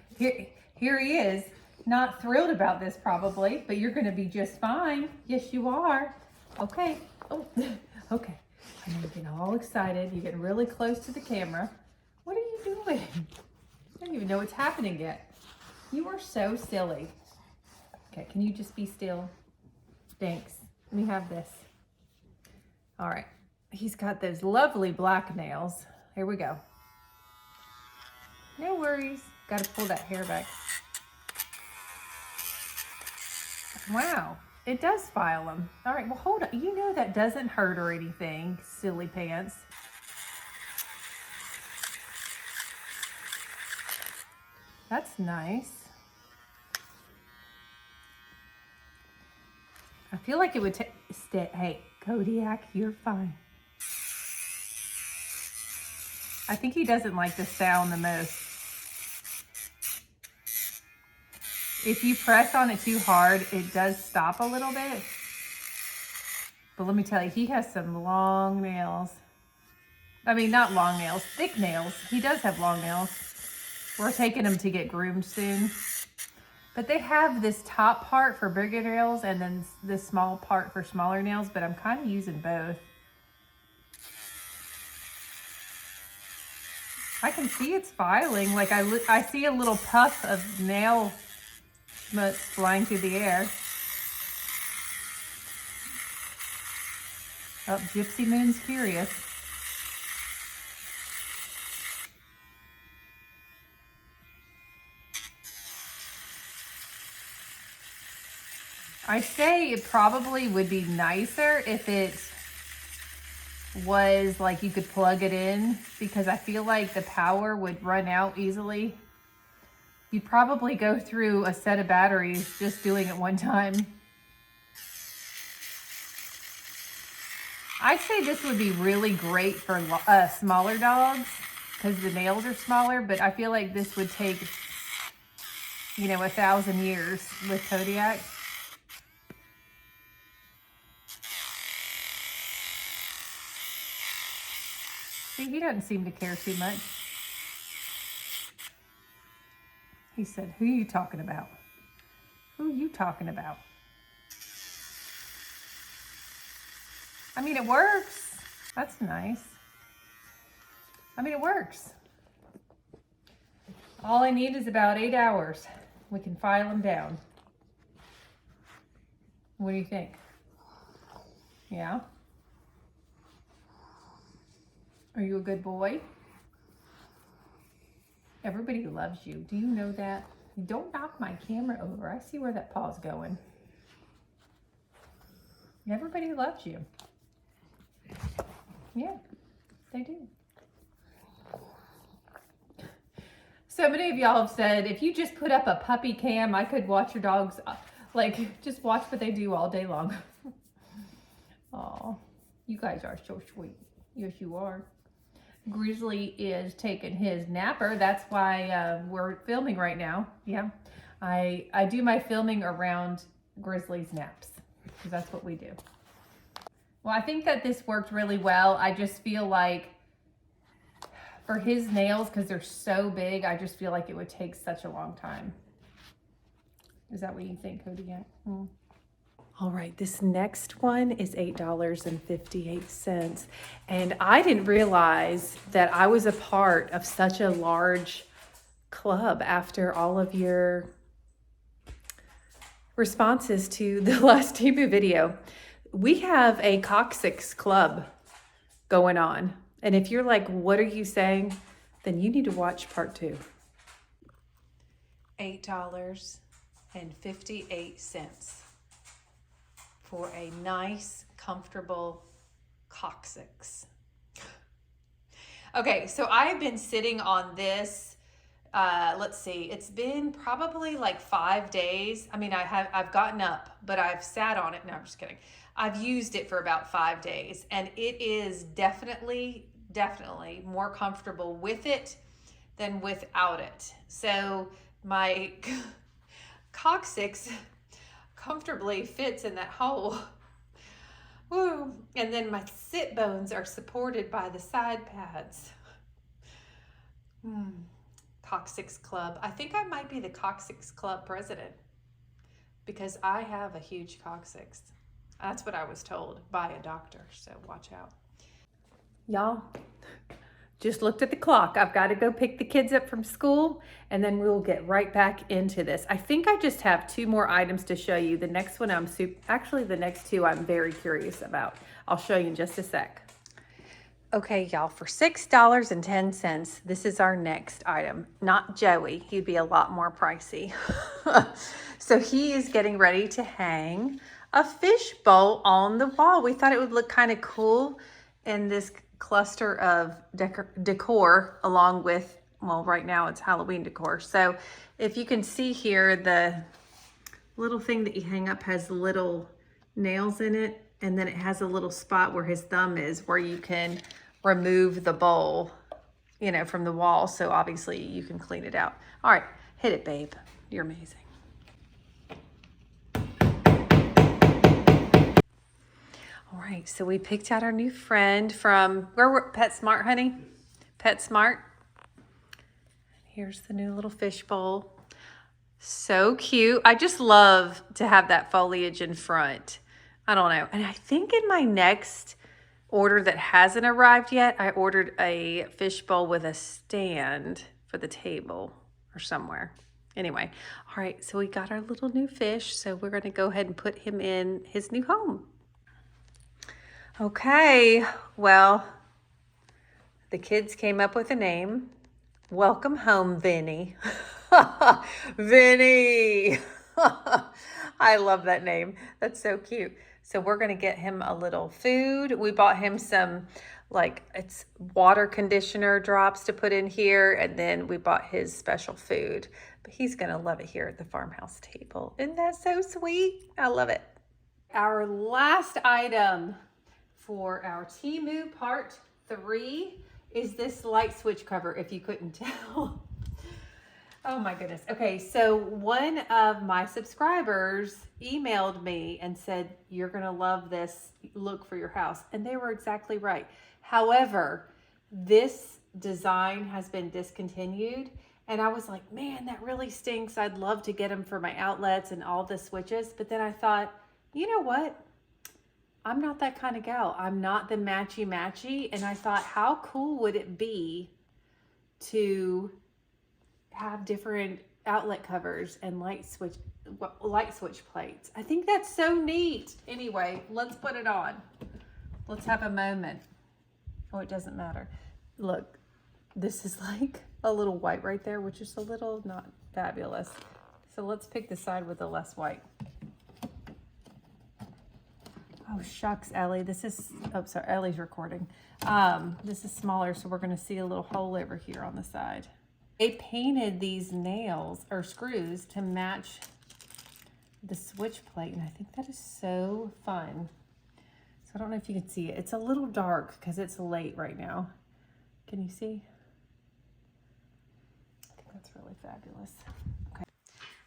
here he is. Not thrilled about this probably, but you're gonna be just fine. Yes, you are. Okay. Oh, okay. I know you're getting all excited. You're getting really close to the camera. What are you doing? I don't even know what's happening yet. You are so silly. Okay, can you just be still? Thanks. Let me have this. All right. He's got those lovely black nails. Here we go. No worries. Got to pull that hair back. Wow. It does file them. All right, well, hold on. You know that doesn't hurt or anything, silly pants. That's nice. I feel like it would stay. Hey, Kodiak, you're fine. I think he doesn't like the sound the most. If you press on it too hard, it does stop a little bit. But let me tell you, he has some long nails. I mean, not long nails, thick nails. He does have long nails. We're taking him to get groomed soon. But they have this top part for bigger nails and then this small part for smaller nails, but I'm kind of using both. I can see it's filing. Like I see a little puff of nail smoke flying through the air. Oh, Gypsy Moon's curious. I say it probably would be nicer if it was like you could plug it in, because I feel like the power would run out easily. You'd probably go through a set of batteries just doing it one time. I'd say this would be really great for smaller dogs because the nails are smaller, but I feel like this would take, you know, 1,000 years with Kodiak. See, he doesn't seem to care too much. He said, "Who are you talking about? Who are you talking about?" I mean, it works. That's nice. I mean, it works. All I need is about 8 hours. We can file them down. What do you think? Yeah? Are you a good boy? Everybody loves you. Do you know that? Don't knock my camera over. I see where that paw's going. Everybody loves you. Yeah, they do. So many of y'all have said, if you just put up a puppy cam, I could watch your dogs, like, just watch what they do all day long. Oh, you guys are so sweet. Yes, you are. Grizzly is taking his napper. That's why we're filming right now. Yeah, I do my filming around Grizzly's naps, because that's what we do. Well, I think that this worked really well. I just feel like for his nails, because they're so big, I just feel like it would take such a long time. Is that what you think, Hoodie? All right, this next one is $8.58. And I didn't realize that I was a part of such a large club after all of your responses to the last Temu video. We have a Coccyx club going on. And if you're like, what are you saying? Then you need to watch part 2. $8.58 for a nice, comfortable Coccyx. Okay, so I've been sitting on this, let's see, it's been probably like 5 days. I mean, I've gotten up, but I've sat on it. No, I'm just kidding. I've used it for about 5 days, and it is definitely more comfortable with it than without it. So my Coccyx comfortably fits in that hole. Woo! And then my sit bones are supported by the side pads. Coccyx Club. I think I might be the Coccyx Club president because I have a huge Coccyx. That's what I was told by a doctor, so watch out. Y'all, just looked at the clock. I've got to go pick the kids up from school, and then we'll get right back into this. I think I just have 2 more items to show you. The next one actually the next 2 I'm very curious about. I'll show you in just a sec. Okay, y'all, for $6.10, this is our next item. Not Joey, he'd be a lot more pricey. So he is getting ready to hang a fishbowl on the wall. We thought it would look kind of cool in this cluster of decor along with, well, right now it's Halloween decor. So if you can see here, the little thing that you hang up has little nails in it, and then it has a little spot where his thumb is where you can remove the bowl, you know, from the wall. So obviously you can clean it out. All right, hit it, babe. You're amazing. All right, so we picked out our new friend from, where were PetSmart, honey? PetSmart. Here's the new little fishbowl. So cute. I just love to have that foliage in front. I don't know. And I think in my next order that hasn't arrived yet, I ordered a fishbowl with a stand for the table or somewhere. Anyway, all right, so we got our little new fish, so we're gonna go ahead and put him in his new home. Okay, well, the kids came up with a name. Welcome home, Vinny. Vinny. I love that name. That's so cute. So we're going to get him a little food. We bought him some, like, it's water conditioner drops to put in here. And then we bought his special food. But he's going to love it here at the farmhouse table. Isn't that so sweet? I love it. Our last item for our Temu part 3 is this light switch cover, if you couldn't tell. Oh my goodness. Okay, so one of my subscribers emailed me and said, you're gonna love this look for your house. And they were exactly right. However, this design has been discontinued. And I was like, man, that really stinks. I'd love to get them for my outlets and all the switches. But then I thought, you know what? I'm not that kind of gal. I'm not the matchy. And I thought, how cool would it be to have different outlet covers and light switch plates? I think that's so neat. Anyway, let's put it on. Let's have a moment. Oh, it doesn't matter. Look, this is like a little white right there, which is a little not fabulous. So let's pick the side with the less white. Oh, shucks, Ellie. This is, oh, sorry, Ellie's recording. This is smaller, so we're going to see a little hole over here on the side. They painted these nails or screws to match the switch plate, and I think that is so fun. So I don't know if you can see it. It's a little dark because it's late right now. Can you see? I think that's really fabulous. Okay.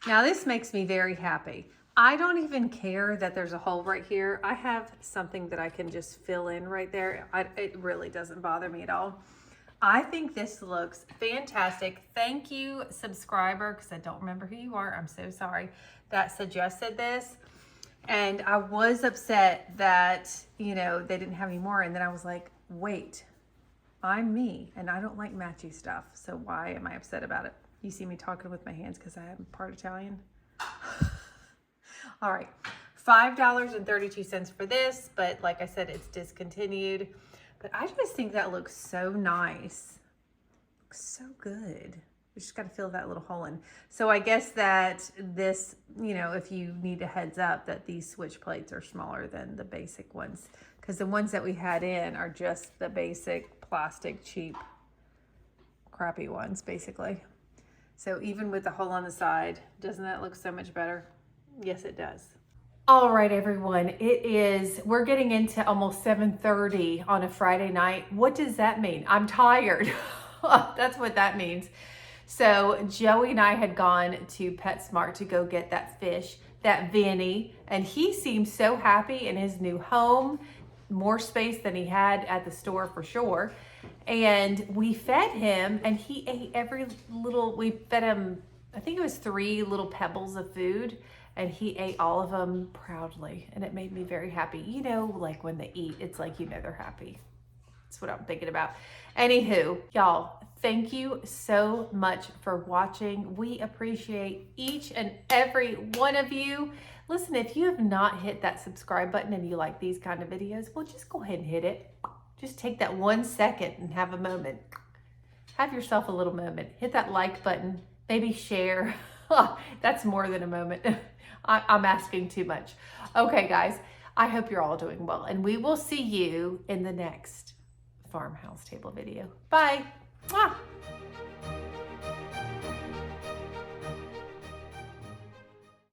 Now this makes me very happy. I don't even care that there's a hole right here. I have something that I can just fill in right there. It really doesn't bother me at all. I think this looks fantastic. Thank you, subscriber, because I don't remember who you are. I'm so sorry, that suggested this. And I was upset that, you know, they didn't have any more. And then I was like, wait, I'm me and I don't like matchy stuff. So why am I upset about it? You see me talking with my hands because I am part Italian. All right, $5.32 for this, but like I said, it's discontinued. But I just think that looks so nice. Looks so good. We just got to fill that little hole in. So I guess that this, you know, if you need a heads up that these switch plates are smaller than the basic ones, because the ones that we had in are just the basic plastic, cheap, crappy ones, basically. So even with the hole on the side, doesn't that look so much better? Yes, it does. All right, everyone, we're getting into almost 7:30 on a Friday night. What does that mean? I'm tired. That's what that means. So Joey and I had gone to PetSmart to go get that fish, that Vinny, and he seemed so happy in his new home, more space than he had at the store for sure. And we fed him and he ate we fed him, I think it was 3 little pebbles of food. And he ate all of them proudly, and it made me very happy. You know, like when they eat, it's like, you know, they're happy. That's what I'm thinking about. Anywho, y'all, thank you so much for watching. We appreciate each and every one of you. Listen, if you have not hit that subscribe button and you like these kind of videos, well, just go ahead and hit it. Just take that 1 second and have a moment. Have yourself a little moment. Hit that like button, maybe share. That's more than a moment. I'm asking too much. Okay, guys, I hope you're all doing well, and we will see you in the next farmhouse table video. Bye. Mwah.